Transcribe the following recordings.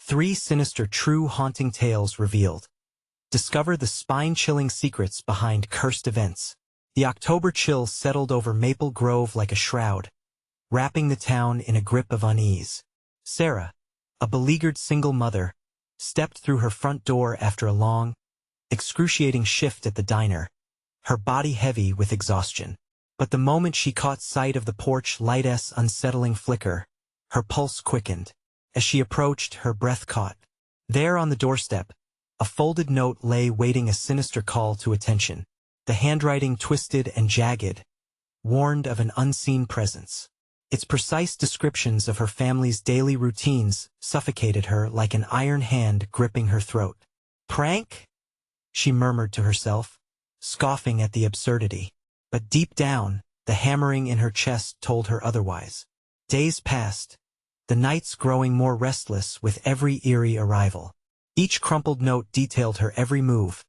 3 sinister true haunting tales revealed. Discover the spine-chilling secrets behind cursed events. The October chill settled over Maple Grove like a shroud, wrapping the town in a grip of unease. Sarah, a beleaguered single mother, stepped through her front door after a long, excruciating shift at the diner, her body heavy with exhaustion. But the moment she caught sight of the porch light's unsettling flicker, her pulse quickened. As she approached, her breath caught. There on the doorstep, a folded note lay waiting a sinister call to attention. The handwriting twisted and jagged, warned of an unseen presence. Its precise descriptions of her family's daily routines suffocated her like an iron hand gripping her throat. "Prank?" she murmured to herself, scoffing at the absurdity. But deep down, the hammering in her chest told her otherwise. Days passed, the nights growing more restless with every eerie arrival. Each crumpled note detailed her every move,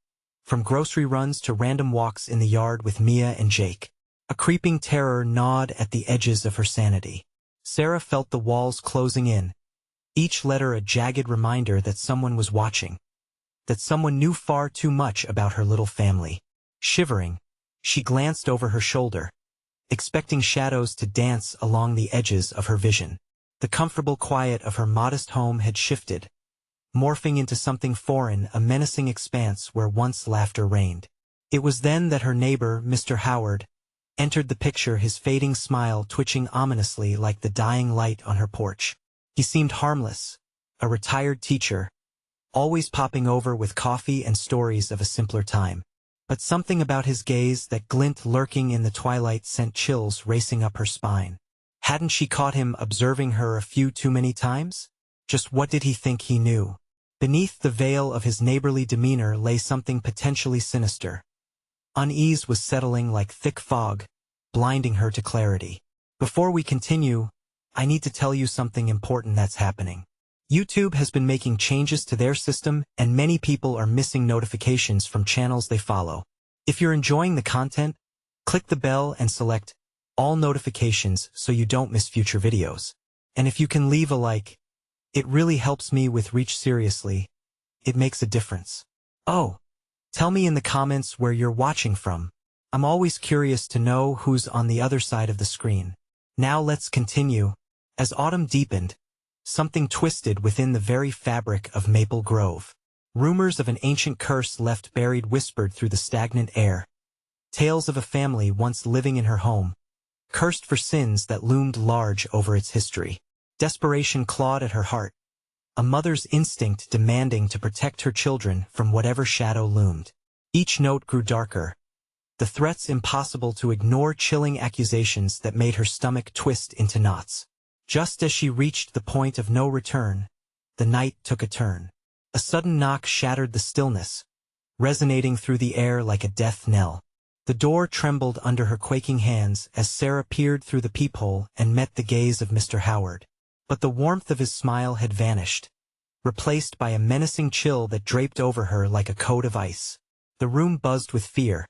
from grocery runs to random walks in the yard with Mia and Jake. A creeping terror gnawed at the edges of her sanity. Sarah felt the walls closing in, each letter a jagged reminder that someone was watching, that someone knew far too much about her little family. Shivering, she glanced over her shoulder, expecting shadows to dance along the edges of her vision. The comfortable quiet of her modest home had shifted, morphing into something foreign, a menacing expanse where once laughter reigned. It was then that her neighbor, Mr. Howard, entered the picture, his fading smile twitching ominously like the dying light on her porch. He seemed harmless, a retired teacher, always popping over with coffee and stories of a simpler time. But something about his gaze, that glint lurking in the twilight, sent chills racing up her spine. Hadn't she caught him observing her a few too many times? Just what did he think he knew? Beneath the veil of his neighborly demeanor lay something potentially sinister. Unease was settling like thick fog, blinding her to clarity. Before we continue, I need to tell you something important that's happening. YouTube has been making changes to their system, and many people are missing notifications from channels they follow. If you're enjoying the content, click the bell and select all notifications so you don't miss future videos. And if you can leave a like, it really helps me with reach. Seriously, it makes a difference. Oh, tell me in the comments where you're watching from. I'm always curious to know who's on the other side of the screen. Now let's continue. As autumn deepened, something twisted within the very fabric of Maple Grove. Rumors of an ancient curse left buried whispered through the stagnant air. Tales of a family once living in her home, cursed for sins that loomed large over its history. Desperation clawed at her heart, a mother's instinct demanding to protect her children from whatever shadow loomed. Each note grew darker, the threats impossible to ignore, chilling accusations that made her stomach twist into knots. Just as she reached the point of no return, the night took a turn. A sudden knock shattered the stillness, resonating through the air like a death knell. The door trembled under her quaking hands as Sarah peered through the peephole and met the gaze of Mr. Howard. But the warmth of his smile had vanished, replaced by a menacing chill that draped over her like a coat of ice. The room buzzed with fear.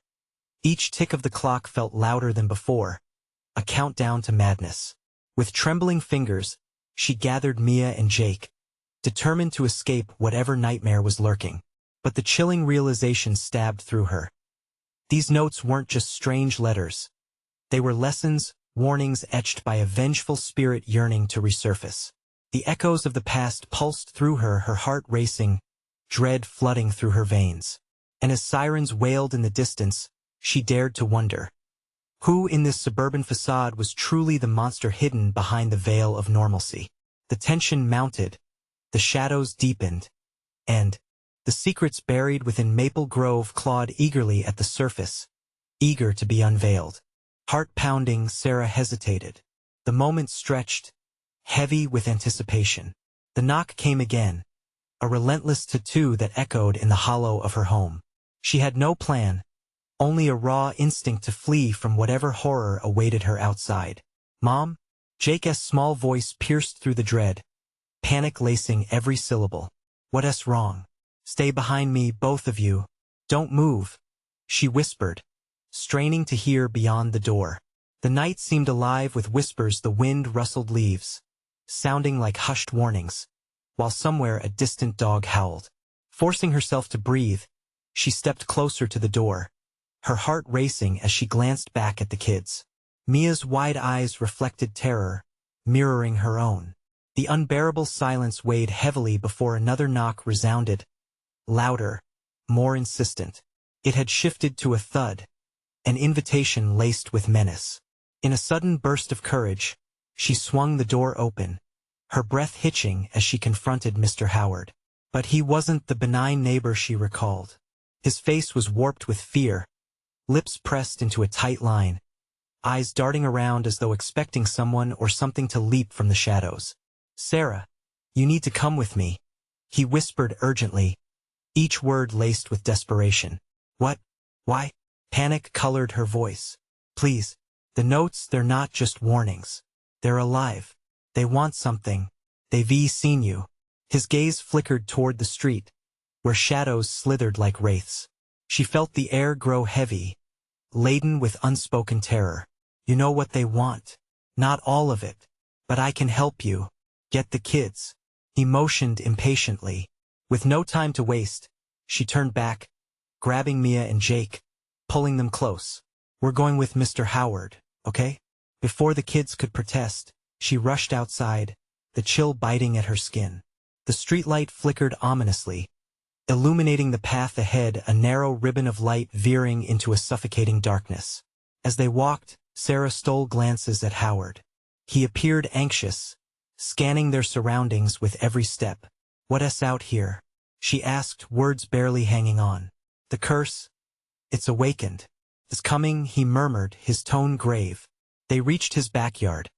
Each tick of the clock felt louder than before, a countdown to madness. With trembling fingers, she gathered Mia and Jake, determined to escape whatever nightmare was lurking. But the chilling realization stabbed through her. These notes weren't just strange letters. They were lessons, warnings etched by a vengeful spirit yearning to resurface. The echoes of the past pulsed through her, her heart racing, dread flooding through her veins. And as sirens wailed in the distance, she dared to wonder, who in this suburban facade was truly the monster hidden behind the veil of normalcy? The tension mounted, the shadows deepened, and the secrets buried within Maple Grove clawed eagerly at the surface, eager to be unveiled. Heart pounding, Sarah hesitated. The moment stretched, heavy with anticipation. The knock came again, a relentless tattoo that echoed in the hollow of her home. She had no plan, only a raw instinct to flee from whatever horror awaited her outside. "Mom?" Jake's small voice pierced through the dread, panic lacing every syllable. "What's wrong? Stay behind me, both of you. Don't move," she whispered, straining to hear beyond the door. The night seemed alive with whispers. The wind rustled leaves, sounding like hushed warnings. while somewhere a distant dog howled. Forcing herself to breathe, she stepped closer to the door, her heart racing as she glanced back at the kids. Mia's wide eyes reflected terror, mirroring her own. The unbearable silence weighed heavily before another knock resounded, louder, more insistent. It had shifted to a thud, an invitation laced with menace. In a sudden burst of courage, she swung the door open, her breath hitching as she confronted Mr. Howard. But he wasn't the benign neighbor she recalled. His face was warped with fear, lips pressed into a tight line, eyes darting around as though expecting someone or something to leap from the shadows. "Sarah, you need to come with me," he whispered urgently, each word laced with desperation. "What? Why?" Panic colored her voice. "Please. The notes, they're not just warnings. They're alive. They want something. They've seen you." His gaze flickered toward the street, where shadows slithered like wraiths. She felt the air grow heavy, laden with unspoken terror. "You know what they want. Not all of it. But I can help you. Get the kids." He motioned impatiently. With no time to waste, she turned back, grabbing Mia and Jake, pulling them close. "We're going with Mr. Howard, okay?" Before the kids could protest, she rushed outside, the chill biting at her skin. The streetlight flickered ominously, illuminating the path ahead, a narrow ribbon of light veering into a suffocating darkness. As they walked, Sarah stole glances at Howard. He appeared anxious, scanning their surroundings with every step. "What's out here?" she asked, words barely hanging on. "The curse? It's awakened. It's coming," he murmured, his tone grave. They reached his backyard,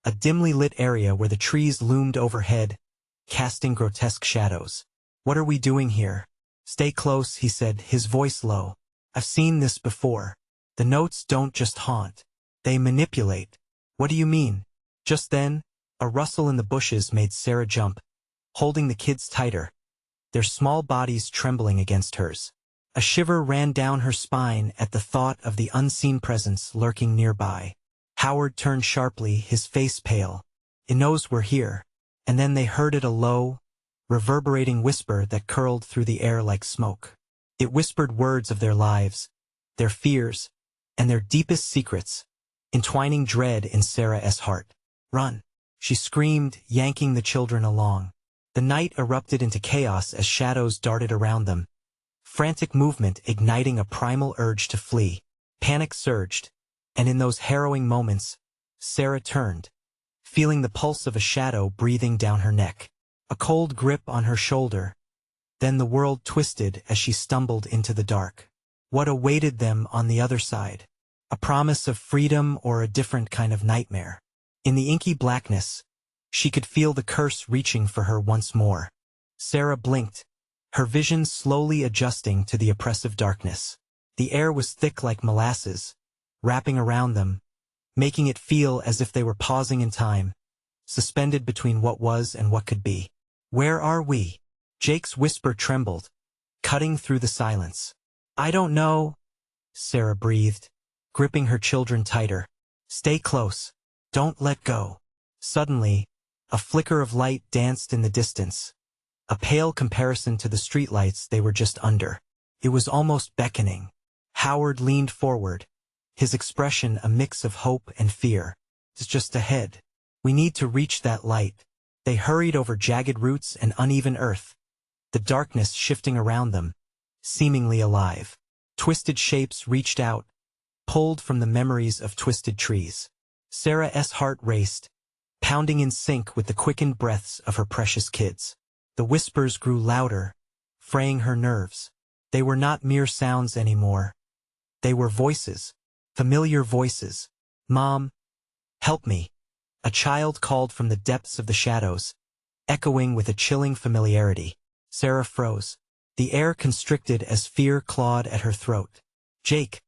a dimly lit area where the trees loomed overhead, casting grotesque shadows. "What are we doing here?" "Stay close," he said, his voice low. "I've seen this before. The notes don't just haunt. They manipulate." "What do you mean?" Just then, a rustle in the bushes made Sarah jump, holding the kids tighter, their small bodies trembling against hers. A shiver ran down her spine at the thought of the unseen presence lurking nearby. Howard turned sharply, his face pale. "It knows we're here." And then they heard it, a low, reverberating whisper that curled through the air like smoke. It whispered words of their lives, their fears, and their deepest secrets, entwining dread in Sarah's heart. "Run!" she screamed, yanking the children along. The night erupted into chaos as shadows darted around them, frantic movement igniting a primal urge to flee. Panic surged, and in those harrowing moments, Sarah turned, feeling the pulse of a shadow breathing down her neck, a cold grip on her shoulder. Then the world twisted as she stumbled into the dark. What awaited them on the other side? A promise of freedom or a different kind of nightmare? In the inky blackness, she could feel the curse reaching for her once more. Sarah blinked, her vision slowly adjusting to the oppressive darkness. The air was thick like molasses, wrapping around them, making it feel as if they were pausing in time, suspended between what was and what could be. "Where are we?" Jake's whisper trembled, cutting through the silence. "I don't know," Sarah breathed, gripping her children tighter. "Stay close. Don't let go." Suddenly, a flicker of light danced in the distance, a pale comparison to the streetlights they were just under. It was almost beckoning. Howard leaned forward, his expression a mix of hope and fear. "It's just ahead. We need to reach that light." They hurried over jagged roots and uneven earth, the darkness shifting around them, seemingly alive. Twisted shapes reached out, pulled from the memories of twisted trees. Sarah's heart raced, pounding in sync with the quickened breaths of her precious kids. The whispers grew louder, fraying her nerves. They were not mere sounds anymore. They were voices, familiar voices. "Mom, help me," a child called from the depths of the shadows, echoing with a chilling familiarity. Sarah froze. The air constricted as fear clawed at her throat. "Jake,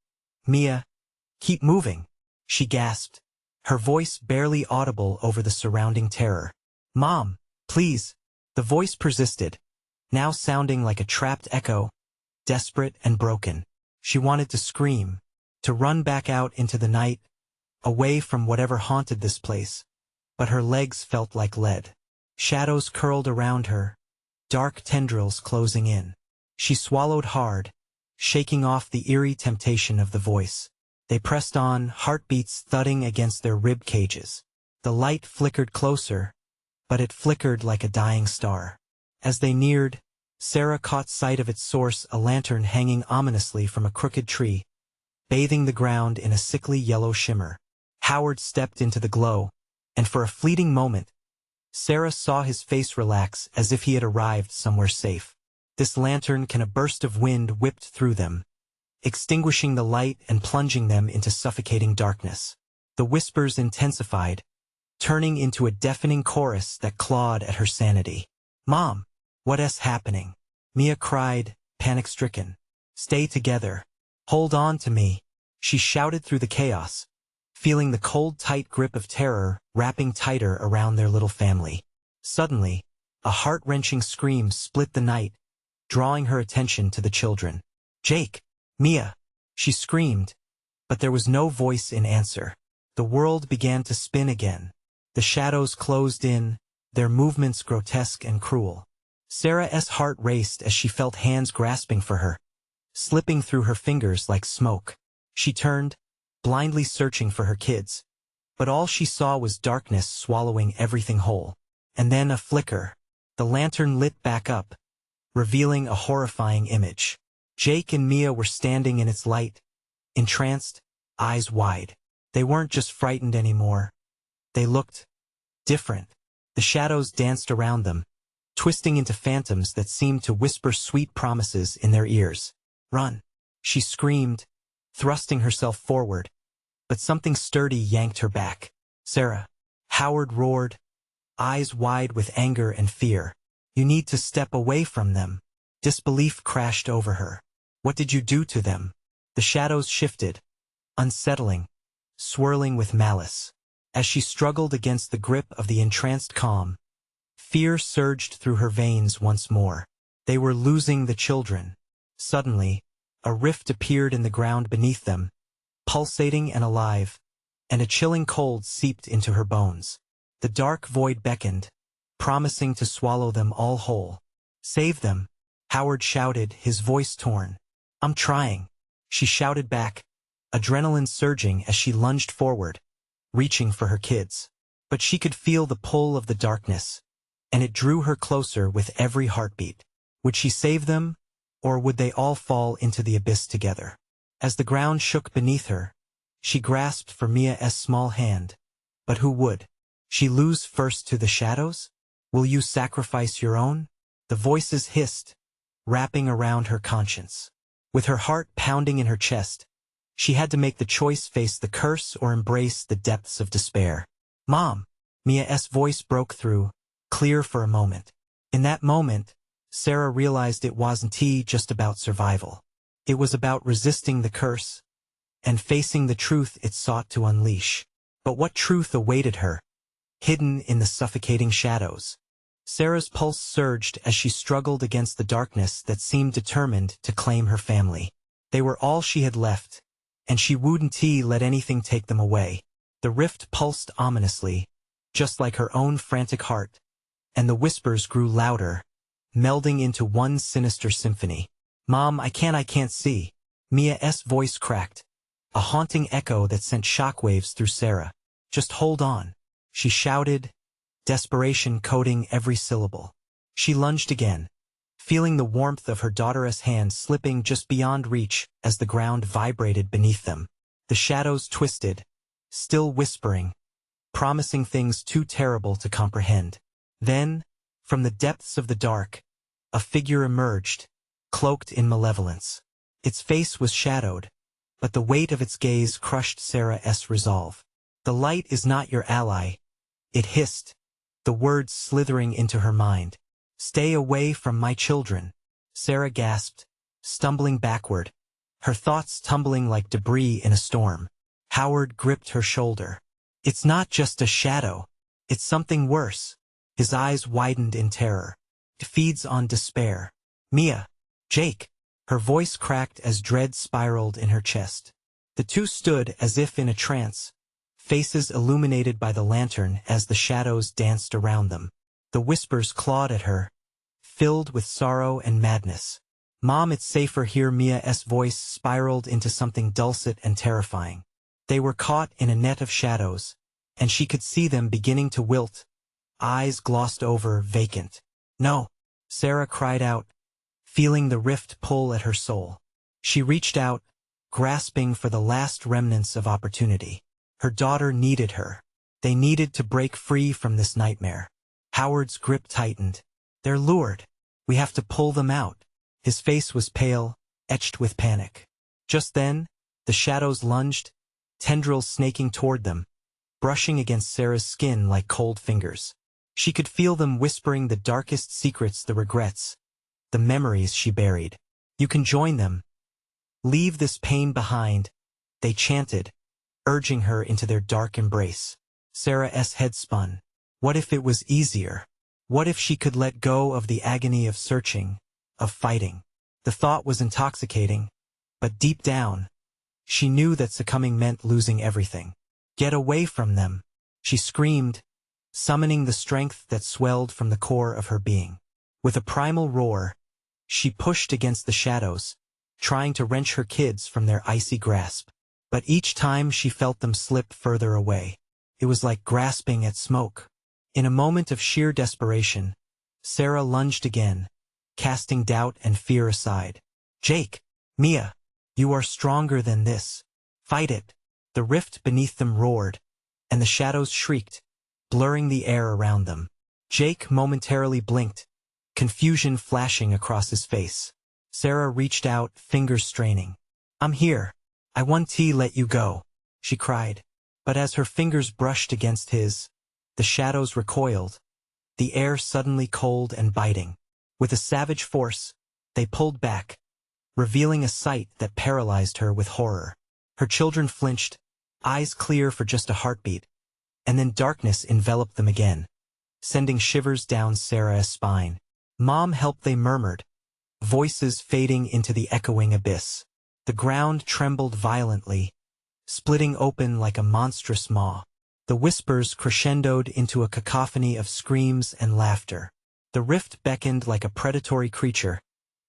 Mia, keep moving," she gasped, her voice barely audible over the surrounding terror. "Mom, please." The voice persisted, now sounding like a trapped echo, desperate and broken. She wanted to scream, to run back out into the night, away from whatever haunted this place, but her legs felt like lead. Shadows curled around her, dark tendrils closing in. She swallowed hard, shaking off the eerie temptation of the voice. They pressed on, heartbeats thudding against their rib cages. The light flickered closer, but it flickered like a dying star. As they neared, Sarah caught sight of its source, a lantern hanging ominously from a crooked tree, bathing the ground in a sickly yellow shimmer. Howard stepped into the glow, and for a fleeting moment, Sarah saw his face relax as if he had arrived somewhere safe. This lantern can a burst of wind whipped through them, extinguishing the light and plunging them into suffocating darkness. The whispers intensified, turning into a deafening chorus that clawed at her sanity. "Mom, what's happening?" Mia cried, panic-stricken. "Stay together. Hold on to me," she shouted through the chaos, feeling the cold, tight grip of terror wrapping tighter around their little family. Suddenly, a heart-wrenching scream split the night, drawing her attention to the children. "Jake! Mia!" she screamed, but there was no voice in answer. The world began to spin again. The shadows closed in, their movements grotesque and cruel. Sarah's heart raced as she felt hands grasping for her, slipping through her fingers like smoke. She turned, blindly searching for her kids, but all she saw was darkness swallowing everything whole. And then a flicker. The lantern lit back up, revealing a horrifying image. Jake and Mia were standing in its light, entranced, eyes wide. They weren't just frightened anymore. They looked different. The shadows danced around them, twisting into phantoms that seemed to whisper sweet promises in their ears. "Run!" she screamed, thrusting herself forward, but something sturdy yanked her back. "Sarah!" Howard roared, eyes wide with anger and fear. "You need to step away from them." Disbelief crashed over her. "What did you do to them?" The shadows shifted, unsettling, swirling with malice. As she struggled against the grip of the entranced calm, fear surged through her veins once more. They were losing the children. Suddenly, a rift appeared in the ground beneath them, pulsating and alive, and a chilling cold seeped into her bones. The dark void beckoned, promising to swallow them all whole. "Save them!" Howard shouted, his voice torn. "I'm trying," she shouted back, adrenaline surging as she lunged forward, reaching for her kids. But she could feel the pull of the darkness, and it drew her closer with every heartbeat. Would she save them, or would they all fall into the abyss together? As the ground shook beneath her, she grasped for Mia's small hand. But who would she lose first to the shadows? "Will you sacrifice your own?" The voices hissed, wrapping around her conscience. With her heart pounding in her chest, she had to make the choice: face the curse or embrace the depths of despair. "Mom!" Mia's voice broke through, clear for a moment. In that moment, Sarah realized it wasn't just about survival. It was about resisting the curse and facing the truth it sought to unleash. But what truth awaited her, hidden in the suffocating shadows? Sarah's pulse surged as she struggled against the darkness that seemed determined to claim her family. They were all she had left, and she wouldn't let anything take them away. The rift pulsed ominously, just like her own frantic heart, and the whispers grew louder, melding into one sinister symphony. "Mom, I can't see." Mia's voice cracked, a haunting echo that sent shockwaves through Sarah. "Just hold on," she shouted, desperation coating every syllable. She lunged again, feeling the warmth of her daughter's hand slipping just beyond reach as the ground vibrated beneath them. The shadows twisted, still whispering, promising things too terrible to comprehend. Then, from the depths of the dark, a figure emerged, cloaked in malevolence. Its face was shadowed, but the weight of its gaze crushed Sarah's resolve. "The light is not your ally," it hissed, the words slithering into her mind. "Stay away from my children." Sarah gasped, stumbling backward, her thoughts tumbling like debris in a storm. Howard gripped her shoulder. "It's not just a shadow. It's something worse." His eyes widened in terror. "It feeds on despair." "Mia! Jake!" Her voice cracked as dread spiraled in her chest. The two stood as if in a trance, faces illuminated by the lantern as the shadows danced around them. The whispers clawed at her, filled with sorrow and madness. "Mom, it's safer here." Mia's voice spiraled into something dulcet and terrifying. They were caught in a net of shadows, and she could see them beginning to wilt, eyes glossed over, vacant. "No!" Sarah cried out, feeling the rift pull at her soul. She reached out, grasping for the last remnants of opportunity. Her daughter needed her. They needed to break free from this nightmare. Howard's grip tightened. "They're lured. We have to pull them out." His face was pale, etched with panic. Just then, the shadows lunged, tendrils snaking toward them, brushing against Sarah's skin like cold fingers. She could feel them whispering the darkest secrets, the regrets, the memories she buried. "You can join them. Leave this pain behind," they chanted, urging her into their dark embrace. Sarah's head spun. What if it was easier? What if she could let go of the agony of searching, of fighting? The thought was intoxicating, but deep down, she knew that succumbing meant losing everything. "Get away from them!" she screamed, summoning the strength that swelled from the core of her being. With a primal roar, she pushed against the shadows, trying to wrench her kids from their icy grasp. But each time she felt them slip further away. It was like grasping at smoke. In a moment of sheer desperation, Sarah lunged again, casting doubt and fear aside. "Jake! Mia! You are stronger than this. Fight it!" The rift beneath them roared, and the shadows shrieked, blurring the air around them. Jake momentarily blinked, confusion flashing across his face. Sarah reached out, fingers straining. "I'm here. I won't let you go," she cried. But as her fingers brushed against his, the shadows recoiled, the air suddenly cold and biting. With a savage force, they pulled back, revealing a sight that paralyzed her with horror. Her children flinched, eyes clear for just a heartbeat, and then darkness enveloped them again, sending shivers down Sarah's spine. "Mom, help!" they murmured, voices fading into the echoing abyss. The ground trembled violently, splitting open like a monstrous maw. The whispers crescendoed into a cacophony of screams and laughter. The rift beckoned like a predatory creature,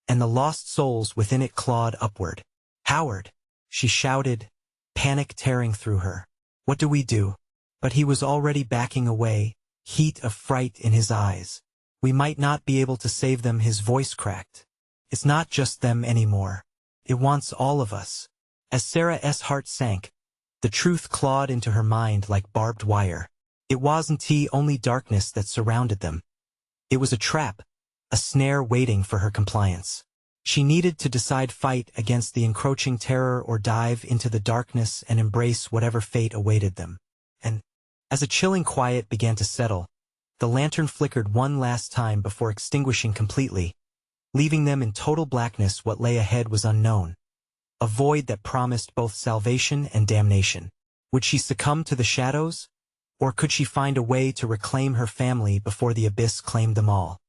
and the lost souls within it clawed upward. "Howard!" she shouted, panic tearing through her. "What do we do?" But he was already backing away, heat of fright in his eyes. "We might not be able to save them," his voice cracked. "It's not just them anymore. It wants all of us." As Sarah's heart sank, the truth clawed into her mind like barbed wire. It wasn't only darkness that surrounded them. It was a trap, a snare waiting for her compliance. She needed to decide: fight against the encroaching terror or dive into the darkness and embrace whatever fate awaited them. And, as a chilling quiet began to settle, the lantern flickered one last time before extinguishing completely, leaving them in total blackness. What lay ahead was unknown, a void that promised both salvation and damnation. Would she succumb to the shadows, or could she find a way to reclaim her family before the abyss claimed them all?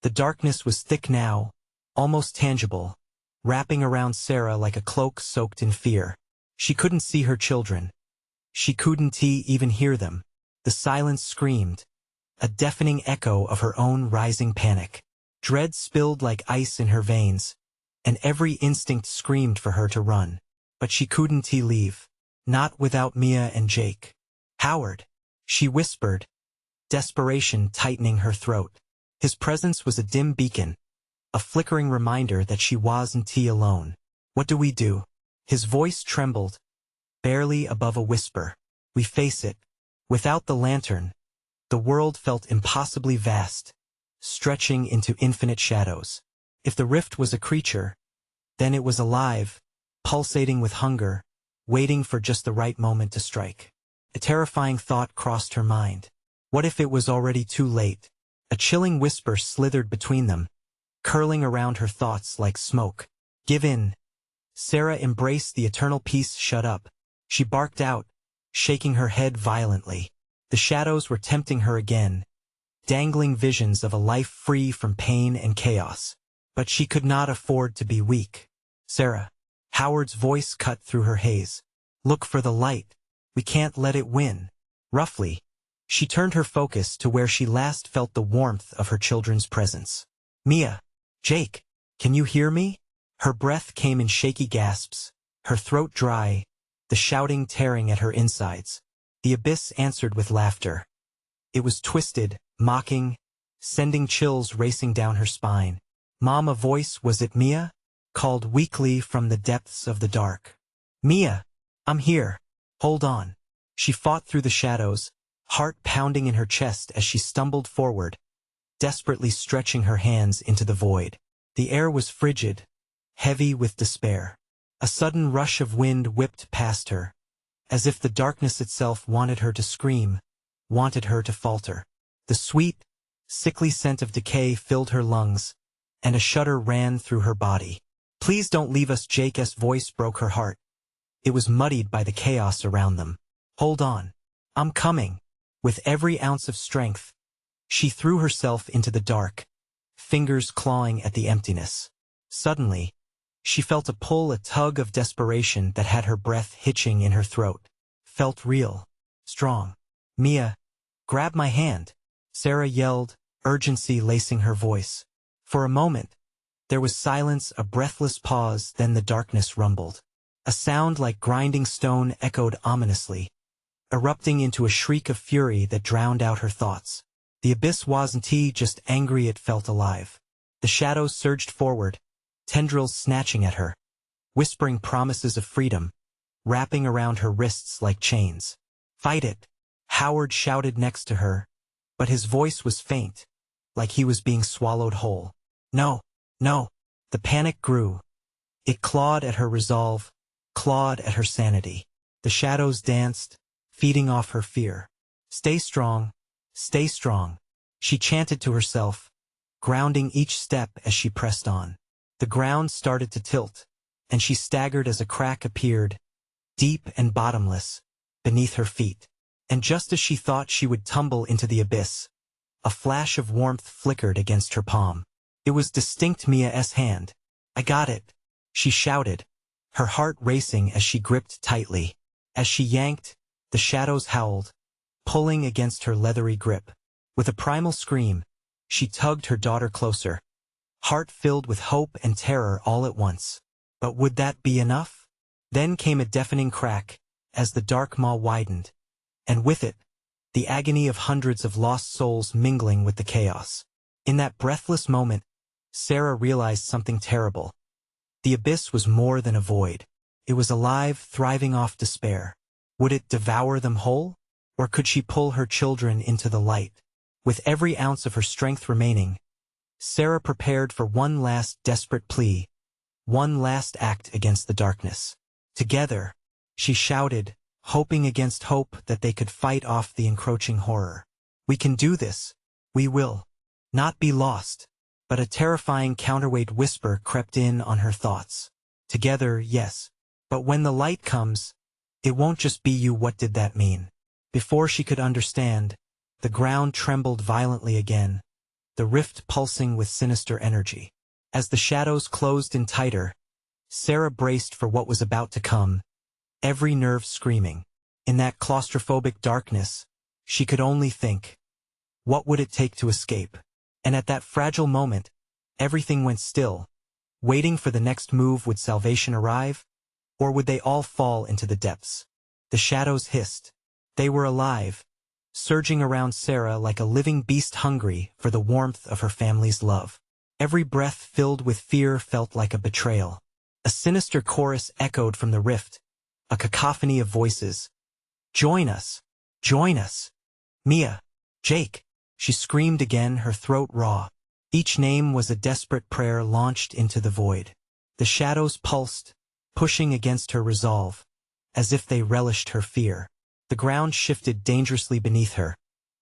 The darkness was thick now, almost tangible, wrapping around Sarah like a cloak soaked in fear. She couldn't see her children. She couldn't even hear them. The silence screamed, a deafening echo of her own rising panic. Dread spilled like ice in her veins, and every instinct screamed for her to run. But she couldn't leave. Not without Mia and Jake. "Howard," she whispered, desperation tightening her throat. His presence was a dim beacon, a flickering reminder that she wasn't alone. "What do we do?" His voice trembled, barely above a whisper. "We face it." Without the lantern, the world felt impossibly vast, stretching into infinite shadows. If the rift was a creature, then it was alive, pulsating with hunger, waiting for just the right moment to strike. A terrifying thought crossed her mind. What if it was already too late? A chilling whisper slithered between them, curling around her thoughts like smoke. "Give in." Sarah embraced the eternal peace. "Shut up," she barked out, shaking her head violently. The shadows were tempting her again, dangling visions of a life free from pain and chaos. But she could not afford to be weak. "Sarah," Howard's voice cut through her haze. "Look for the light. We can't let it win." Roughly, She turned her focus to where she last felt the warmth of her children's presence. Mia, Jake, can you hear me? Her breath came in shaky gasps, her throat dry, the shouting tearing at her insides. The abyss answered with laughter. It was twisted, mocking, sending chills racing down her spine. Mom, a voice, was it Mia? Called weakly from the depths of the dark. Mia, I'm here. Hold on. She fought through the shadows, heart pounding in her chest as she stumbled forward, desperately stretching her hands into the void. The air was frigid, heavy with despair. A sudden rush of wind whipped past her, as if the darkness itself wanted her to scream, wanted her to falter. The sweet, sickly scent of decay filled her lungs, and a shudder ran through her body. Please don't leave us, Jake's voice broke her heart. It was muddied by the chaos around them. Hold on. I'm coming. With every ounce of strength, she threw herself into the dark, fingers clawing at the emptiness. Suddenly, she felt a pull, a tug of desperation that had her breath hitching in her throat. Felt real, strong. Mia, grab my hand, Sarah yelled, urgency lacing her voice. For a moment, there was silence, a breathless pause, then the darkness rumbled. A sound like grinding stone echoed ominously, erupting into a shriek of fury that drowned out her thoughts. The abyss wasn't just angry, it felt alive. The shadows surged forward, tendrils snatching at her, whispering promises of freedom, wrapping around her wrists like chains. Fight it, Howard shouted next to her, but his voice was faint, like he was being swallowed whole. No, no. The panic grew. It clawed at her resolve, clawed at her sanity. The shadows danced, feeding off her fear. Stay strong, she chanted to herself, grounding each step as she pressed on. The ground started to tilt, and she staggered as a crack appeared, deep and bottomless, beneath her feet. And just as she thought she would tumble into the abyss, a flash of warmth flickered against her palm. It was distinct, Mia's hand. I got it, she shouted, her heart racing as she gripped tightly. As she yanked, the shadows howled, pulling against her leathery grip. With a primal scream, she tugged her daughter closer, heart filled with hope and terror all at once. But would that be enough? Then came a deafening crack, as the dark maw widened, and with it, the agony of hundreds of lost souls mingling with the chaos. In that breathless moment, Sarah realized something terrible. The abyss was more than a void. It was alive, thriving off despair. Would it devour them whole? Or could she pull her children into the light? With every ounce of her strength remaining, Sarah prepared for one last desperate plea, one last act against the darkness. Together, she shouted, hoping against hope that they could fight off the encroaching horror. We can do this. We will not be lost. But a terrifying counterweight whisper crept in on her thoughts. Together, yes. But when the light comes, it won't just be you. What did that mean? Before she could understand, the ground trembled violently again, the rift pulsing with sinister energy. As the shadows closed in tighter, Sarah braced for what was about to come, every nerve screaming. In that claustrophobic darkness, she could only think, what would it take to escape? And at that fragile moment, everything went still, waiting for the next move. Would salvation arrive? Or would they all fall into the depths? The shadows hissed. They were alive, surging around Sarah like a living beast hungry for the warmth of her family's love. Every breath filled with fear felt like a betrayal. A sinister chorus echoed from the rift, a cacophony of voices. Join us! Join us! Mia! Jake! She screamed again, her throat raw. Each name was a desperate prayer launched into the void. The shadows pulsed, pushing against her resolve, as if they relished her fear. The ground shifted dangerously beneath her,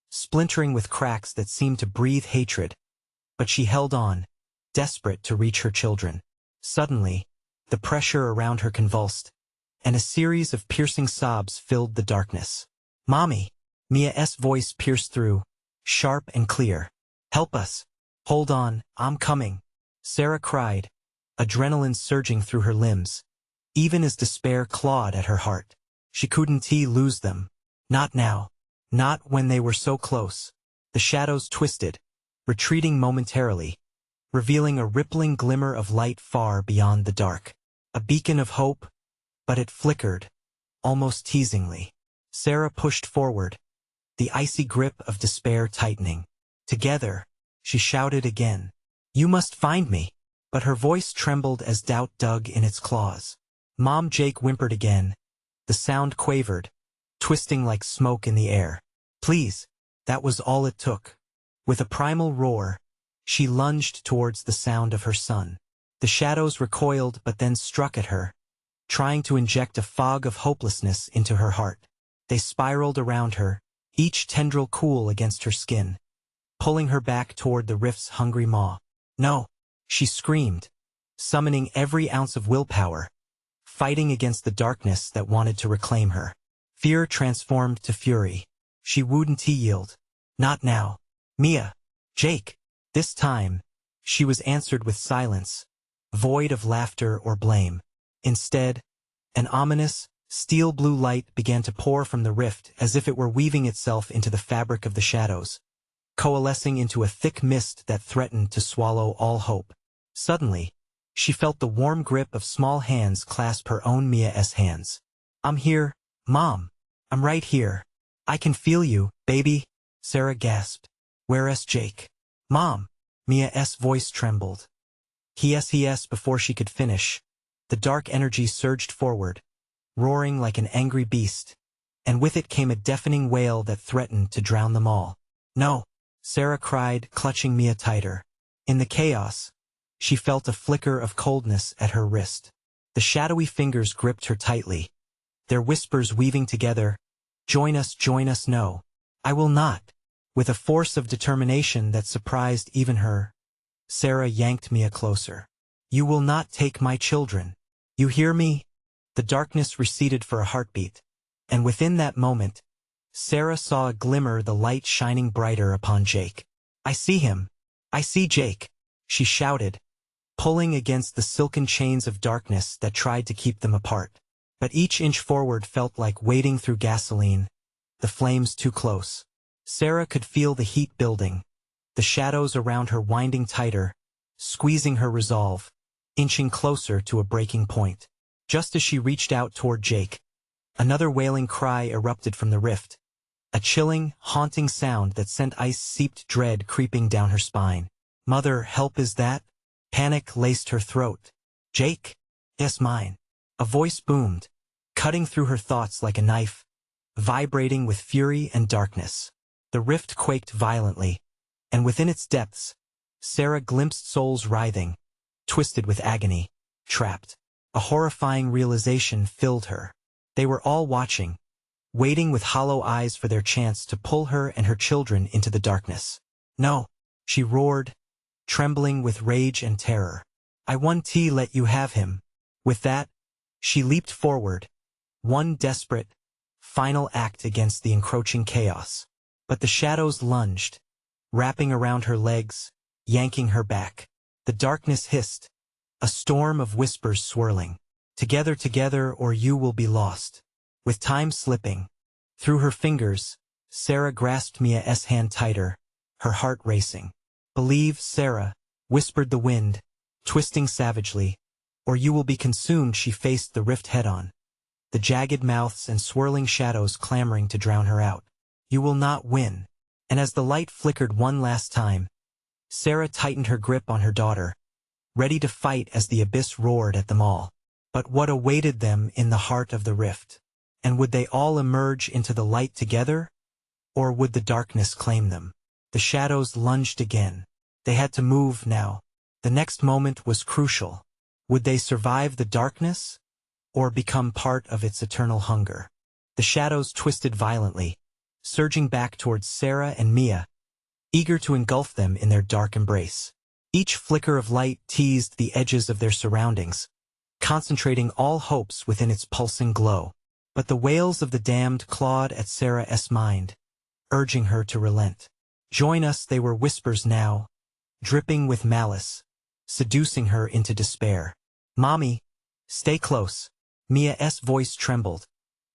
splintering with cracks that seemed to breathe hatred. But she held on, desperate to reach her children. Suddenly, the pressure around her convulsed, and a series of piercing sobs filled the darkness. Mommy! Mia's voice pierced through, sharp and clear. Help us! Hold on, I'm coming! Sarah cried, adrenaline surging through her limbs, even as despair clawed at her heart. She couldn't lose them. Not now. Not when they were so close. The shadows twisted, retreating momentarily, revealing a rippling glimmer of light far beyond the dark. A beacon of hope, but it flickered, almost teasingly. Sarah pushed forward, the icy grip of despair tightening. Together, she shouted again, "You must find me!" But her voice trembled as doubt dug in its claws. Mom, Jake whimpered again. The sound quavered, twisting like smoke in the air. "Please." That was all it took. With a primal roar, she lunged towards the sound of her son. The shadows recoiled but then struck at her, trying to inject a fog of hopelessness into her heart. They spiraled around her, each tendril cool against her skin, pulling her back toward the rift's hungry maw. "No!" she screamed, summoning every ounce of willpower, fighting against the darkness that wanted to reclaim her. Fear transformed to fury. She wouldn't yield. Not now. "Mia. Jake." This time, she was answered with silence, void of laughter or blame. Instead, an ominous, steel-blue light began to pour from the rift as if it were weaving itself into the fabric of the shadows, coalescing into a thick mist that threatened to swallow all hope. Suddenly, she felt the warm grip of small hands clasp her own Mia's hands. "I'm here, Mom. I'm right here. I can feel you, baby," Sarah gasped. "Where's Jake?" "Mom." Mia's voice trembled. He before she could finish. The dark energy surged forward, roaring like an angry beast, and with it came a deafening wail that threatened to drown them all. "No," Sarah cried, clutching Mia tighter. In the chaos, she felt a flicker of coldness at her wrist. The shadowy fingers gripped her tightly, their whispers weaving together, join us, no. I will not." With a force of determination that surprised even her, Sarah yanked Mia closer. "You will not take my children. You hear me?" The darkness receded for a heartbeat, and within that moment, Sarah saw a glimmer, the light shining brighter upon Jake. "I see him. I see Jake," she shouted, pulling against the silken chains of darkness that tried to keep them apart. But each inch forward felt like wading through gasoline, the flames too close. Sarah could feel the heat building, the shadows around her winding tighter, squeezing her resolve, inching closer to a breaking point. Just as she reached out toward Jake, another wailing cry erupted from the rift, a chilling, haunting sound that sent ice-seeped dread creeping down her spine. "Mother, help, is that?" Panic laced her throat. "Jake? Yes, mine." A voice boomed, cutting through her thoughts like a knife, vibrating with fury and darkness. The rift quaked violently, and within its depths, Sarah glimpsed souls writhing, twisted with agony, trapped. A horrifying realization filled her. They were all watching, waiting with hollow eyes for their chance to pull her and her children into the darkness. "No," she roared, trembling with rage and terror. "I won't let you have him." With that, she leaped forward, one desperate, final act against the encroaching chaos. But the shadows lunged, wrapping around her legs, yanking her back. The darkness hissed, a storm of whispers swirling. Together, or you will be lost." With time slipping through her fingers, Sarah grasped Mia's hand tighter, her heart racing. "Believe, Sarah," whispered the wind, twisting savagely, "or you will be consumed." She faced the rift head-on, the jagged mouths and swirling shadows clamoring to drown her out. "You will not win." And as the light flickered one last time, Sarah tightened her grip on her daughter, ready to fight as the abyss roared at them all. But what awaited them in the heart of the rift? And would they all emerge into the light together? Or would the darkness claim them? The shadows lunged again. They had to move now. The next moment was crucial. Would they survive the darkness? Or become part of its eternal hunger? The shadows twisted violently, surging back towards Sarah and Mia, eager to engulf them in their dark embrace. Each flicker of light teased the edges of their surroundings, concentrating all hopes within its pulsing glow. But the wails of the damned clawed at Sarah's mind, urging her to relent. "Join us," they were whispers now, dripping with malice, seducing her into despair. "Mommy, stay close." Mia's voice trembled,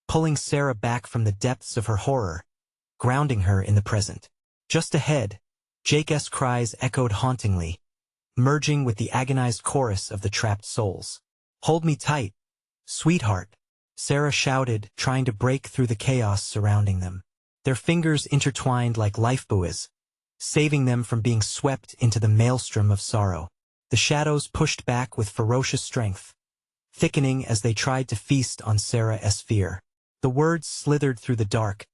pulling Sarah back from the depths of her horror, grounding her in the present. Just ahead, Jake's cries echoed hauntingly, merging with the agonized chorus of the trapped souls. "Hold me tight, sweetheart," Sarah shouted, trying to break through the chaos surrounding them. Their fingers intertwined like lifebuoys, saving them from being swept into the maelstrom of sorrow. The shadows pushed back with ferocious strength, thickening as they tried to feast on Sarah's fear. The words slithered through the dark,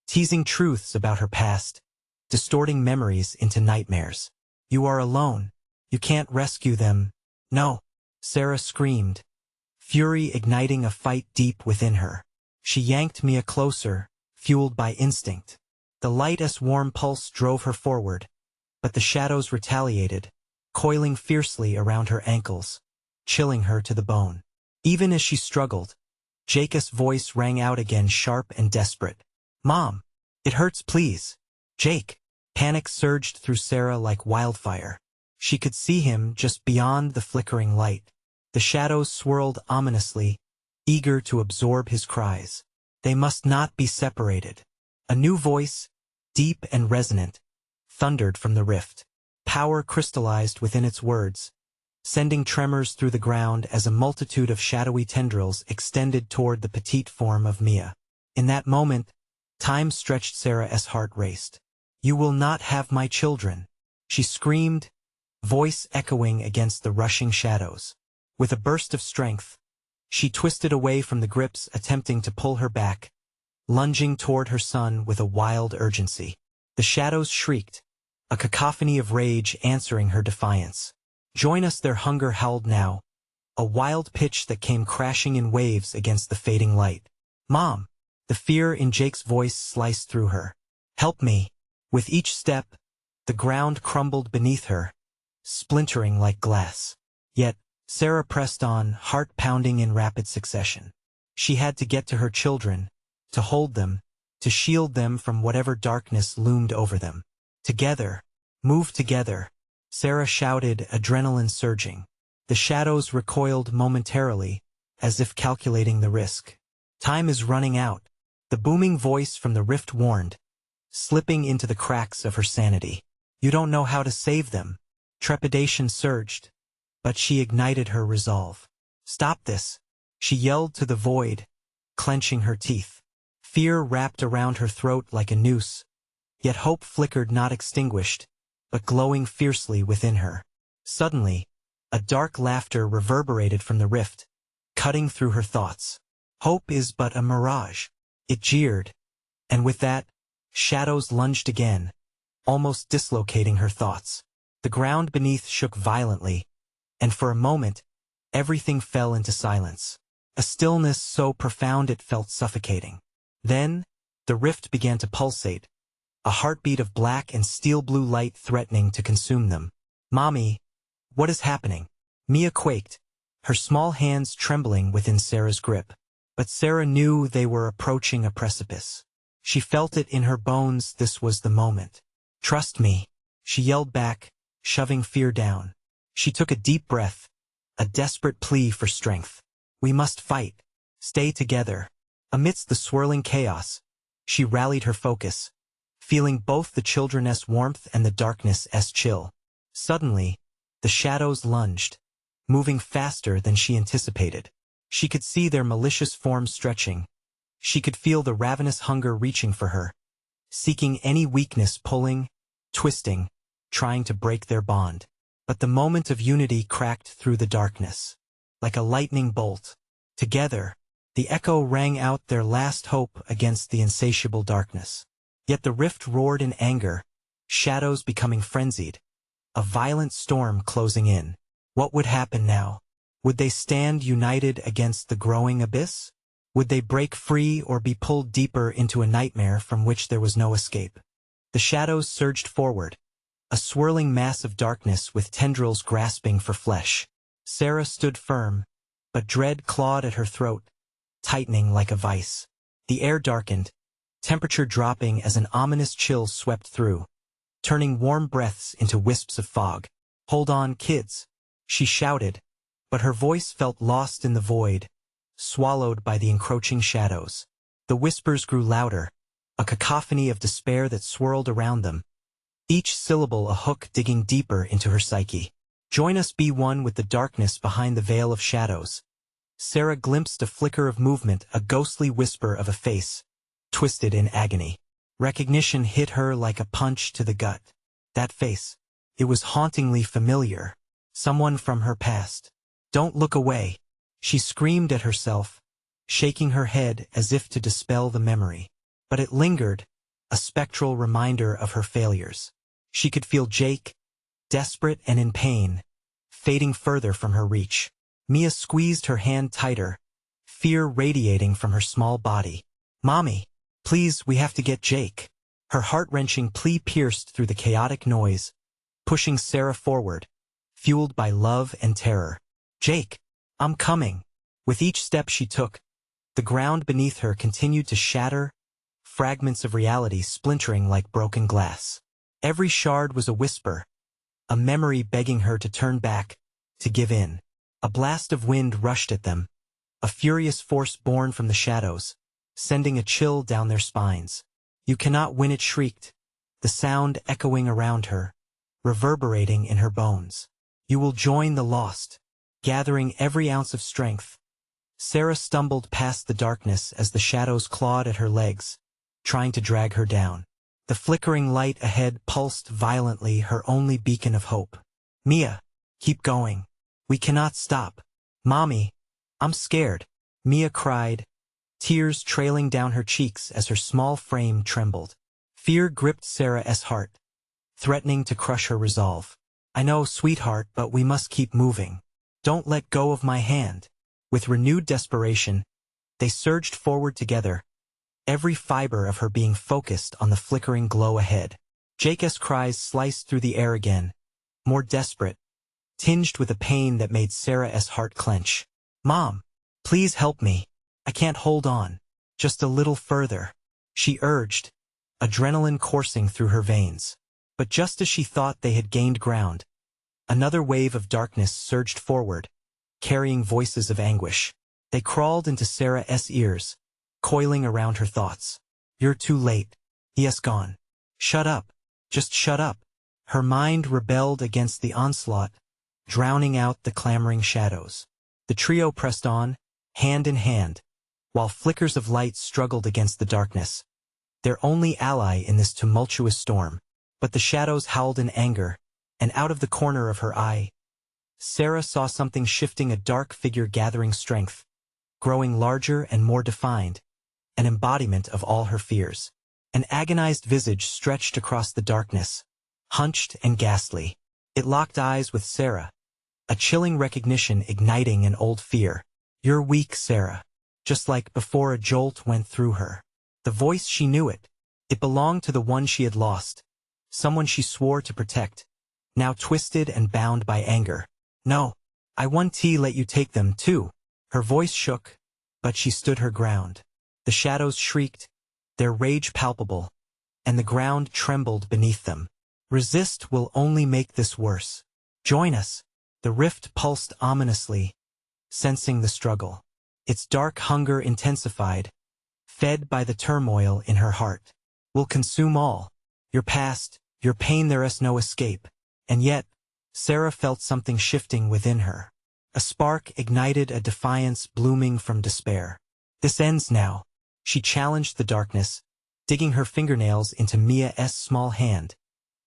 teasing truths about her past, distorting memories into nightmares. "You are alone. You can't rescue them." "No," Sarah screamed, fury igniting a fight deep within her. She yanked Mia closer, fueled by instinct. The lightest warm pulse drove her forward, but the shadows retaliated, coiling fiercely around her ankles, chilling her to the bone. Even as she struggled, Jake's voice rang out again, sharp and desperate. "Mom, it hurts, please." "Jake." Panic surged through Sarah like wildfire. She could see him just beyond the flickering light. The shadows swirled ominously, eager to absorb his cries. They must not be separated. A new voice, deep and resonant, thundered from the rift. Power crystallized within its words, sending tremors through the ground as a multitude of shadowy tendrils extended toward the petite form of Mia. In that moment, time stretched. Sarah's heart raced. "You will not have my children," she screamed, voice echoing against the rushing shadows. With a burst of strength, she twisted away from the grips attempting to pull her back, lunging toward her son with a wild urgency. The shadows shrieked, a cacophony of rage answering her defiance. "Join us," their hunger howled now, a wild pitch that came crashing in waves against the fading light. "Mom!" The fear in Jake's voice sliced through her. "Help me!" With each step, the ground crumbled beneath her, splintering like glass. Yet, Sarah pressed on, heart pounding in rapid succession. She had to get to her children, to hold them, to shield them from whatever darkness loomed over them. "Together! Move together!" Sarah shouted, adrenaline surging. The shadows recoiled momentarily, as if calculating the risk. "Time is running out," the booming voice from the rift warned, slipping into the cracks of her sanity. "You don't know how to save them." Trepidation surged, but she ignited her resolve. "Stop this," she yelled to the void, clenching her teeth. Fear wrapped around her throat like a noose, yet hope flickered, not extinguished, but glowing fiercely within her. Suddenly, a dark laughter reverberated from the rift, cutting through her thoughts. "Hope is but a mirage," it jeered, and with that, shadows lunged again, almost dislocating her thoughts. The ground beneath shook violently, and for a moment, everything fell into silence. A stillness so profound it felt suffocating. Then, the rift began to pulsate, a heartbeat of black and steel-blue light threatening to consume them. "Mommy, what is happening?" Mia quaked, her small hands trembling within Sarah's grip. But Sarah knew they were approaching a precipice. She felt it in her bones. This was the moment. "Trust me," she yelled back, shoving fear down. She took a deep breath, a desperate plea for strength. "We must fight. Stay together." Amidst the swirling chaos, she rallied her focus, feeling both the children's warmth and the darkness's chill. Suddenly, the shadows lunged, moving faster than she anticipated. She could see their malicious forms stretching. She could feel the ravenous hunger reaching for her, seeking any weakness, pulling, twisting, trying to break their bond. But the moment of unity cracked through the darkness. Like a lightning bolt, together, the echo rang out their last hope against the insatiable darkness. Yet the rift roared in anger, shadows becoming frenzied, a violent storm closing in. What would happen now? Would they stand united against the growing abyss? Would they break free or be pulled deeper into a nightmare from which there was no escape? The shadows surged forward, a swirling mass of darkness with tendrils grasping for flesh. Sarah stood firm, but dread clawed at her throat, tightening like a vice. The air darkened, temperature dropping as an ominous chill swept through, turning warm breaths into wisps of fog. "Hold on, kids," she shouted, but her voice felt lost in the void, swallowed by the encroaching shadows. The whispers grew louder, a cacophony of despair that swirled around them, each syllable a hook digging deeper into her psyche. Join us, be one with the darkness behind the veil of shadows. Sarah glimpsed a flicker of movement, a ghostly whisper of a face, twisted in agony. Recognition hit her like a punch to the gut. That face. It was hauntingly familiar. Someone from her past. Don't look away, she screamed at herself, shaking her head as if to dispel the memory. But it lingered, a spectral reminder of her failures. She could feel Jake, desperate and in pain, fading further from her reach. Mia squeezed her hand tighter, fear radiating from her small body. "Mommy, please, we have to get Jake." Her heart-wrenching plea pierced through the chaotic noise, pushing Sarah forward, fueled by love and terror. "Jake, I'm coming." With each step she took, the ground beneath her continued to shatter, fragments of reality splintering like broken glass. Every shard was a whisper, a memory begging her to turn back, to give in. A blast of wind rushed at them, a furious force born from the shadows, sending a chill down their spines. "You cannot win," it shrieked, the sound echoing around her, reverberating in her bones. "You will join the lost." Gathering every ounce of strength, Sarah stumbled past the darkness as the shadows clawed at her legs, trying to drag her down. The flickering light ahead pulsed violently, her only beacon of hope. "Mia, keep going. We cannot stop." "Mommy, I'm scared," Mia cried, tears trailing down her cheeks as her small frame trembled. Fear gripped Sarah's heart, threatening to crush her resolve. "I know, sweetheart, but we must keep moving. Don't let go of my hand." With renewed desperation, they surged forward together, every fiber of her being focused on the flickering glow ahead. Jake's cries sliced through the air again, more desperate, tinged with a pain that made Sarah's heart clench. "Mom, please help me. I can't hold on. Just a little further," she urged, adrenaline coursing through her veins. But just as she thought they had gained ground, another wave of darkness surged forward, carrying voices of anguish. They crawled into Sarah's ears, coiling around her thoughts. "You're too late. He has gone. Shut up. Just shut up." Her mind rebelled against the onslaught, drowning out the clamoring shadows. The trio pressed on, hand in hand, while flickers of light struggled against the darkness, their only ally in this tumultuous storm. But the shadows howled in anger, and out of the corner of her eye, Sarah saw something shifting, a dark figure gathering strength, growing larger and more defined, an embodiment of all her fears. An agonized visage stretched across the darkness, hunched and ghastly. It locked eyes with Sarah, a chilling recognition igniting an old fear. "You're weak, Sarah." Just like before, a jolt went through her. The voice, she knew it. It belonged to the one she had lost, someone she swore to protect, now twisted and bound by anger. "No, I won't let you take them too." Her voice shook, but she stood her ground. The shadows shrieked, their rage palpable, and the ground trembled beneath them. "Resist will only make this worse. Join us." The rift pulsed ominously, sensing the struggle. Its dark hunger intensified, fed by the turmoil in her heart. "We'll consume all. Your past, your pain, there is no escape." And yet, Sarah felt something shifting within her. A spark ignited, a defiance blooming from despair. "This ends now." She challenged the darkness, digging her fingernails into Mia's small hand,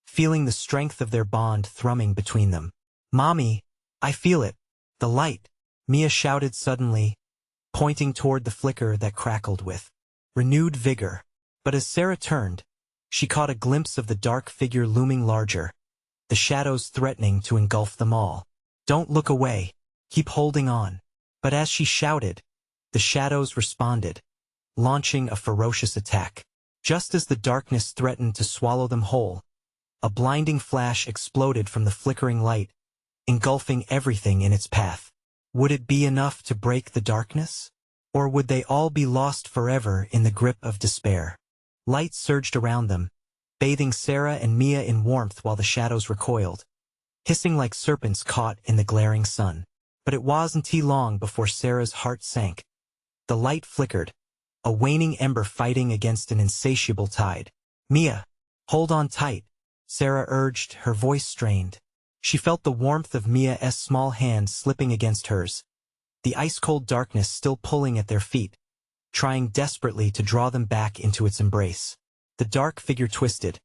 feeling the strength of their bond thrumming between them. "Mommy, I feel it. The light," Mia shouted suddenly, pointing toward the flicker that crackled with renewed vigor. But as Sarah turned, she caught a glimpse of the dark figure looming larger, the shadows threatening to engulf them all. "Don't look away. Keep holding on." But as she shouted, the shadows responded, launching a ferocious attack. Just as the darkness threatened to swallow them whole, a blinding flash exploded from the flickering light, engulfing everything in its path. Would it be enough to break the darkness? Or would they all be lost forever in the grip of despair? Light surged around them, bathing Sarah and Mia in warmth while the shadows recoiled, hissing like serpents caught in the glaring sun. But it wasn't long before Sarah's heart sank. The light flickered, a waning ember fighting against an insatiable tide. "Mia, hold on tight," Sarah urged, her voice strained. She felt the warmth of Mia's small hand slipping against hers, the ice-cold darkness still pulling at their feet, trying desperately to draw them back into its embrace. The dark figure twisted,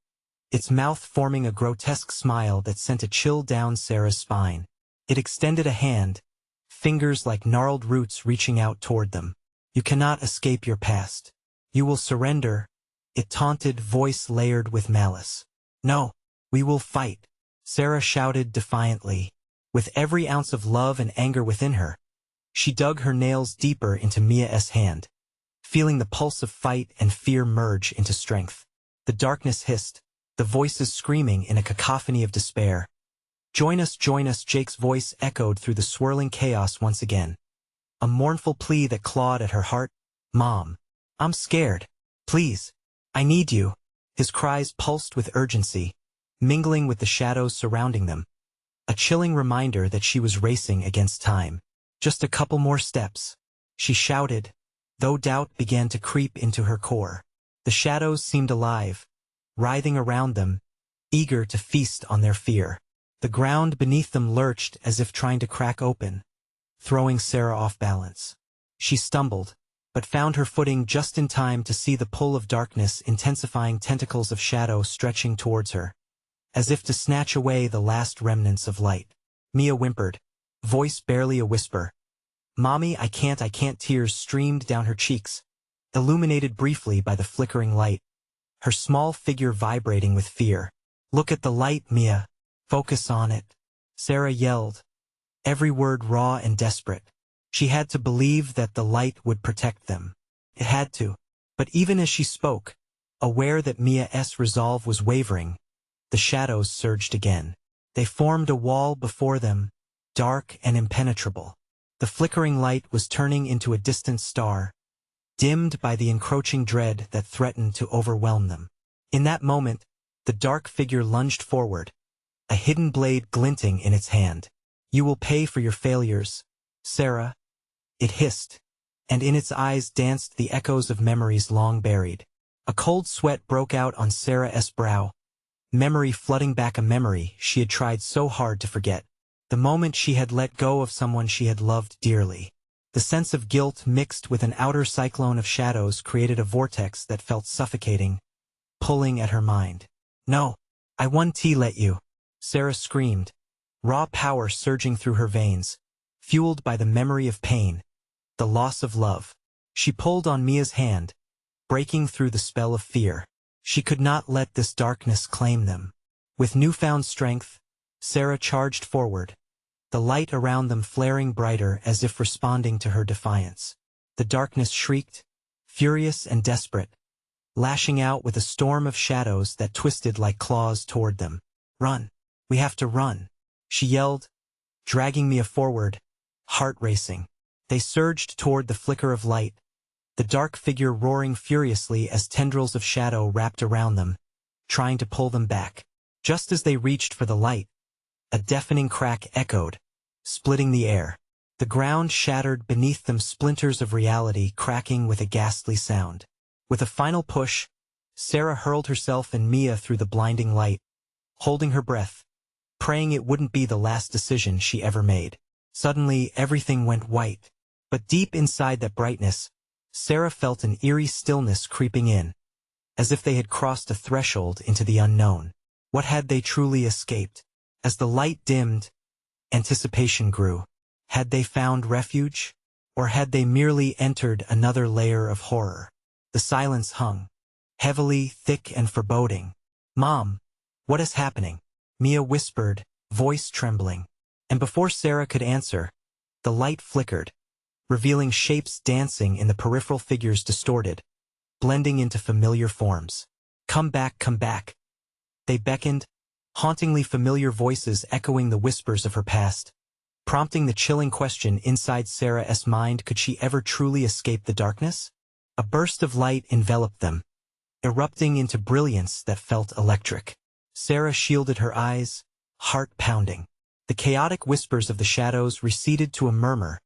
its mouth forming a grotesque smile that sent a chill down Sarah's spine. It extended a hand, fingers like gnarled roots reaching out toward them. "You cannot escape your past. You will surrender," it taunted, voice layered with malice. "No, we will fight," Sarah shouted defiantly. With every ounce of love and anger within her, she dug her nails deeper into Mia's hand, feeling the pulse of fight and fear merge into strength. The darkness hissed, the voices screaming in a cacophony of despair. Join us," Jake's voice echoed through the swirling chaos once again. A mournful plea that clawed at her heart. "Mom, I'm scared. Please, I need you." His cries pulsed with urgency, mingling with the shadows surrounding them. A chilling reminder that she was racing against time. "Just a couple more steps," she shouted, though doubt began to creep into her core. The shadows seemed alive, writhing around them, eager to feast on their fear. The ground beneath them lurched as if trying to crack open, throwing Sarah off balance. She stumbled, but found her footing just in time to see the pull of darkness intensifying, tentacles of shadow stretching towards her, as if to snatch away the last remnants of light. Mia whimpered, voice barely a whisper. "Mommy, I can't." Tears streamed down her cheeks, illuminated briefly by the flickering light, her small figure vibrating with fear. "Look at the light, Mia. Focus on it," Sarah yelled, every word raw and desperate. She had to believe that the light would protect them. It had to. But even as she spoke, aware that Mia's resolve was wavering, the shadows surged again. They formed a wall before them, dark and impenetrable. The flickering light was turning into a distant star, dimmed by the encroaching dread that threatened to overwhelm them. In that moment, the dark figure lunged forward, a hidden blade glinting in its hand. "You will pay for your failures, Sarah," it hissed, and in its eyes danced the echoes of memories long buried. A cold sweat broke out on Sarah's brow, memory flooding back, a memory she had tried so hard to forget. The moment she had let go of someone she had loved dearly. The sense of guilt mixed with an outer cyclone of shadows created a vortex that felt suffocating, pulling at her mind. "No, I won't let you," Sarah screamed, raw power surging through her veins, fueled by the memory of pain, the loss of love. She pulled on Mia's hand, breaking through the spell of fear. She could not let this darkness claim them. With newfound strength, Sarah charged forward, the light around them flaring brighter as if responding to her defiance. The darkness shrieked, furious and desperate, lashing out with a storm of shadows that twisted like claws toward them. "Run! We have to run!" she yelled, dragging Mia forward, heart racing. They surged toward the flicker of light, the dark figure roaring furiously as tendrils of shadow wrapped around them, trying to pull them back. Just as they reached for the light, a deafening crack echoed, splitting the air. The ground shattered beneath them, splinters of reality cracking with a ghastly sound. With a final push, Sarah hurled herself and Mia through the blinding light, holding her breath, praying it wouldn't be the last decision she ever made. Suddenly, everything went white. But deep inside that brightness, Sarah felt an eerie stillness creeping in, as if they had crossed a threshold into the unknown. What had they truly escaped? As the light dimmed, anticipation grew. Had they found refuge? Or had they merely entered another layer of horror? The silence hung, heavily, thick and foreboding. "Mom, what is happening?" Mia whispered, voice trembling. And before Sarah could answer, the light flickered, revealing shapes dancing in the peripheral, figures distorted, blending into familiar forms. Come back," they beckoned, hauntingly familiar voices echoing the whispers of her past, prompting the chilling question inside Sarah's mind: could she ever truly escape the darkness? A burst of light enveloped them, erupting into brilliance that felt electric. Sarah shielded her eyes, heart pounding. The chaotic whispers of the shadows receded to a murmur,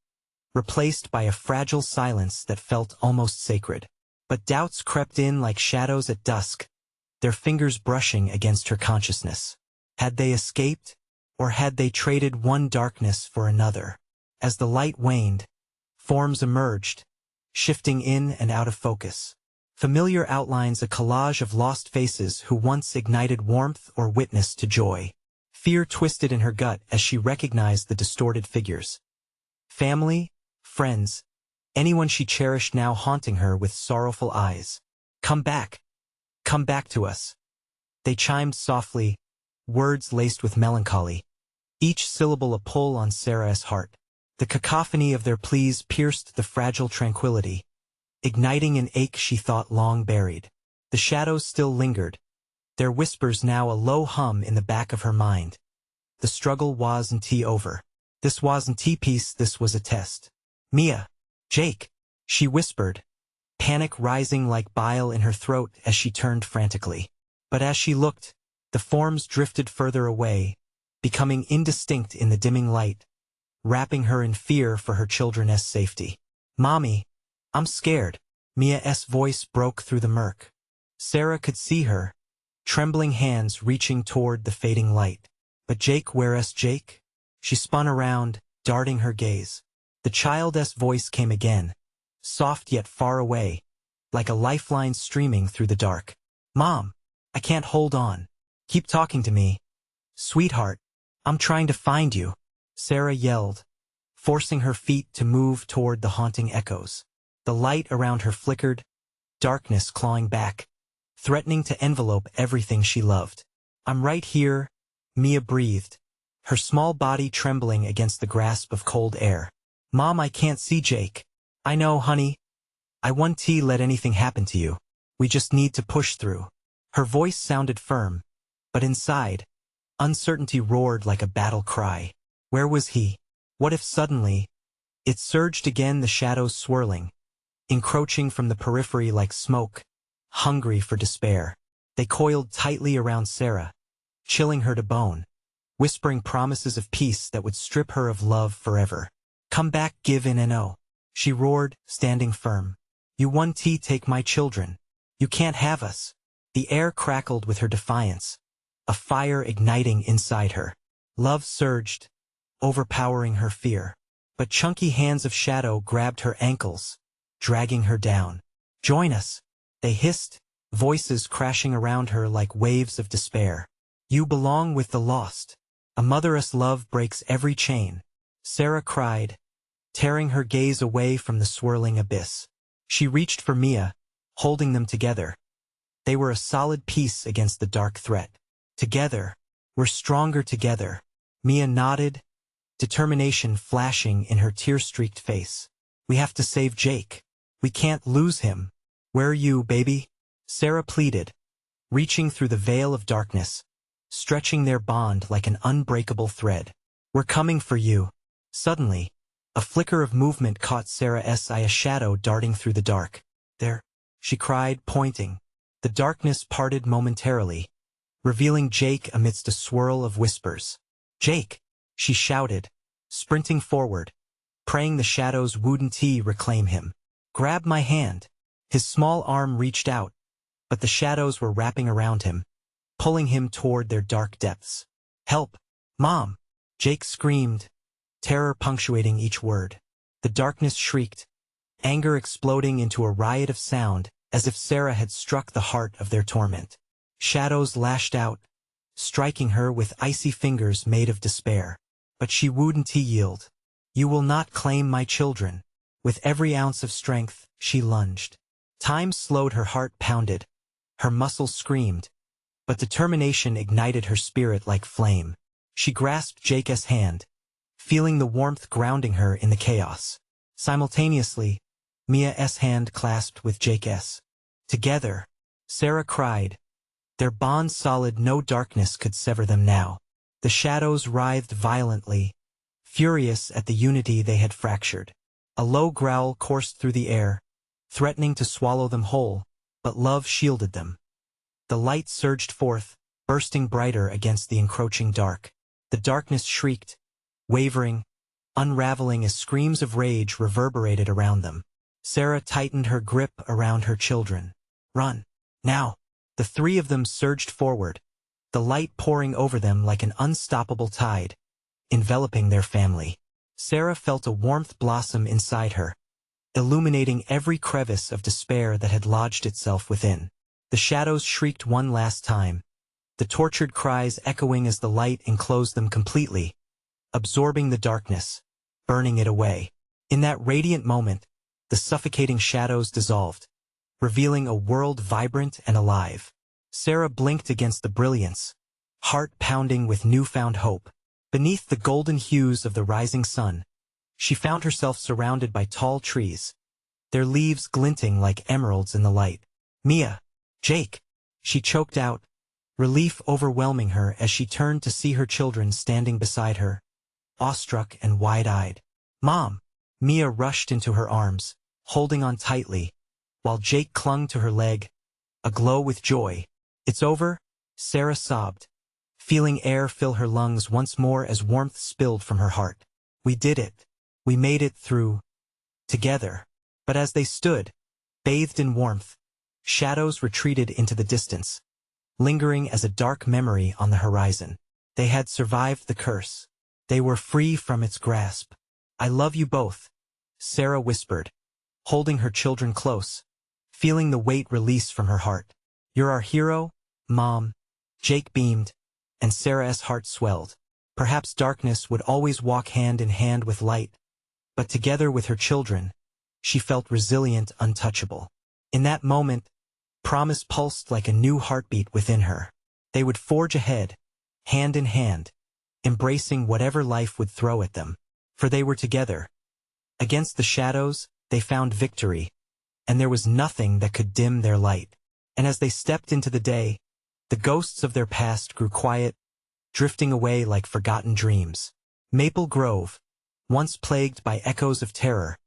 replaced by a fragile silence that felt almost sacred. But doubts crept in like shadows at dusk, their fingers brushing against her consciousness. Had they escaped, or had they traded one darkness for another? As the light waned, forms emerged, shifting in and out of focus. Familiar outlines, a collage of lost faces who once ignited warmth or witnessed to joy. Fear twisted in her gut as she recognized the distorted figures. Family, friends, anyone she cherished now haunting her with sorrowful eyes. Come back to us. They chimed softly, words laced with melancholy, each syllable a pull on Sarah's heart. The cacophony of their pleas pierced the fragile tranquility, igniting an ache she thought long buried. The shadows still lingered, their whispers now a low hum in the back of her mind. The struggle wasn't over. This wasn't peace, this was a test. Mia, Jake, she whispered, panic rising like bile in her throat as she turned frantically. But as she looked, the forms drifted further away, becoming indistinct in the dimming light, wrapping her in fear for her children's safety. Mommy, I'm scared. Mia's voice broke through the murk. Sarah could see her, trembling hands reaching toward the fading light. But Jake, where's Jake? She spun around, darting her gaze. The child's voice came again, soft yet far away, like a lifeline streaming through the dark. Mom, I can't hold on. Keep talking to me. Sweetheart, I'm trying to find you. Sarah yelled, forcing her feet to move toward the haunting echoes. The light around her flickered, darkness clawing back, threatening to envelope everything she loved. I'm right here, Mia breathed, her small body trembling against the grasp of cold air. Mom, I can't see Jake. I know, honey. I won't let anything happen to you. We just need to push through. Her voice sounded firm, but inside, uncertainty roared like a battle cry. Where was he? What if suddenly, it surged again, the shadows swirling, encroaching from the periphery like smoke, hungry for despair. They coiled tightly around Sarah, chilling her to bone, whispering promises of peace that would strip her of love forever. Come back, give in and oh, she roared, standing firm. You won't take my children. You can't have us. The air crackled with her defiance, a fire igniting inside her. Love surged, overpowering her fear. But chunky hands of shadow grabbed her ankles, dragging her down. Join us, they hissed, voices crashing around her like waves of despair. You belong with the lost. A mother's love breaks every chain. Sarah cried, tearing her gaze away from the swirling abyss. She reached for Mia, holding them together. They were a solid piece against the dark threat. Together, we're stronger together. Mia nodded, determination flashing in her tear-streaked face. We have to save Jake. We can't lose him. Where are you, baby? Sarah pleaded, reaching through the veil of darkness, stretching their bond like an unbreakable thread. We're coming for you. Suddenly, a flicker of movement caught Sarah's eye, a shadow darting through the dark. There, she cried, pointing. The darkness parted momentarily, revealing Jake amidst a swirl of whispers. Jake, she shouted, sprinting forward, praying the shadows wouldn't reclaim him. Grab my hand. His small arm reached out, but the shadows were wrapping around him, pulling him toward their dark depths. Help! Mom! Jake screamed, terror punctuating each word. The darkness shrieked, anger exploding into a riot of sound, as if Sarah had struck the heart of their torment. Shadows lashed out, striking her with icy fingers made of despair. But she wouldn't yield. You will not claim my children. With every ounce of strength, she lunged. Time slowed, her heart pounded, her muscles screamed, but determination ignited her spirit like flame. She grasped Jake's hand, feeling the warmth grounding her in the chaos. Simultaneously, Mia's hand clasped with Jake's. Together, Sarah cried, their bond solid, no darkness could sever them now. The shadows writhed violently, furious at the unity they had fractured. A low growl coursed through the air, threatening to swallow them whole, but love shielded them. The light surged forth, bursting brighter against the encroaching dark. The darkness shrieked, wavering, unraveling as screams of rage reverberated around them. Sarah tightened her grip around her children. Run. Now. The three of them surged forward, the light pouring over them like an unstoppable tide, enveloping their family. Sarah felt a warmth blossom inside her, illuminating every crevice of despair that had lodged itself within. The shadows shrieked one last time, the tortured cries echoing as the light enclosed them completely, absorbing the darkness, burning it away. In that radiant moment, the suffocating shadows dissolved, revealing a world vibrant and alive. Sarah blinked against the brilliance, heart pounding with newfound hope. Beneath the golden hues of the rising sun, she found herself surrounded by tall trees, their leaves glinting like emeralds in the light. Mia, Jake, she choked out, relief overwhelming her as she turned to see her children standing beside her, awestruck and wide-eyed. Mom! Mia rushed into her arms, holding on tightly, while Jake clung to her leg, aglow with joy. It's over, Sarah sobbed, feeling air fill her lungs once more as warmth spilled from her heart. We did it. We made it through. Together. But as they stood, bathed in warmth, shadows retreated into the distance, lingering as a dark memory on the horizon. They had survived the curse. They were free from its grasp. I love you both, Sarah whispered, holding her children close, feeling the weight release from her heart. You're our hero, Mom. Jake beamed, and Sarah's heart swelled. Perhaps darkness would always walk hand in hand with light, but together with her children, she felt resilient, untouchable. In that moment, promise pulsed like a new heartbeat within her. They would forge ahead, hand in hand, embracing whatever life would throw at them. For they were together. Against the shadows, they found victory, and there was nothing that could dim their light. And as they stepped into the day, the ghosts of their past grew quiet, drifting away like forgotten dreams. Maple Grove, once plagued by echoes of terror,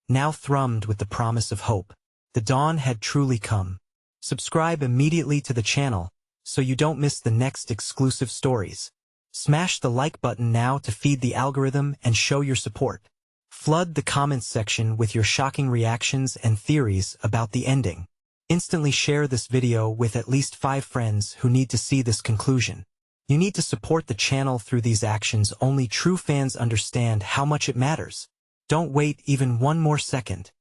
now thrummed with the promise of hope. The dawn had truly come. Subscribe immediately to the channel so you don't miss the next exclusive stories. Smash the like button now to feed the algorithm and show your support. Flood the comments section with your shocking reactions and theories about the ending. Instantly share this video with at least 5 friends who need to see this conclusion. You need to support the channel through these actions. Only true fans understand how much it matters. Don't wait even one more second.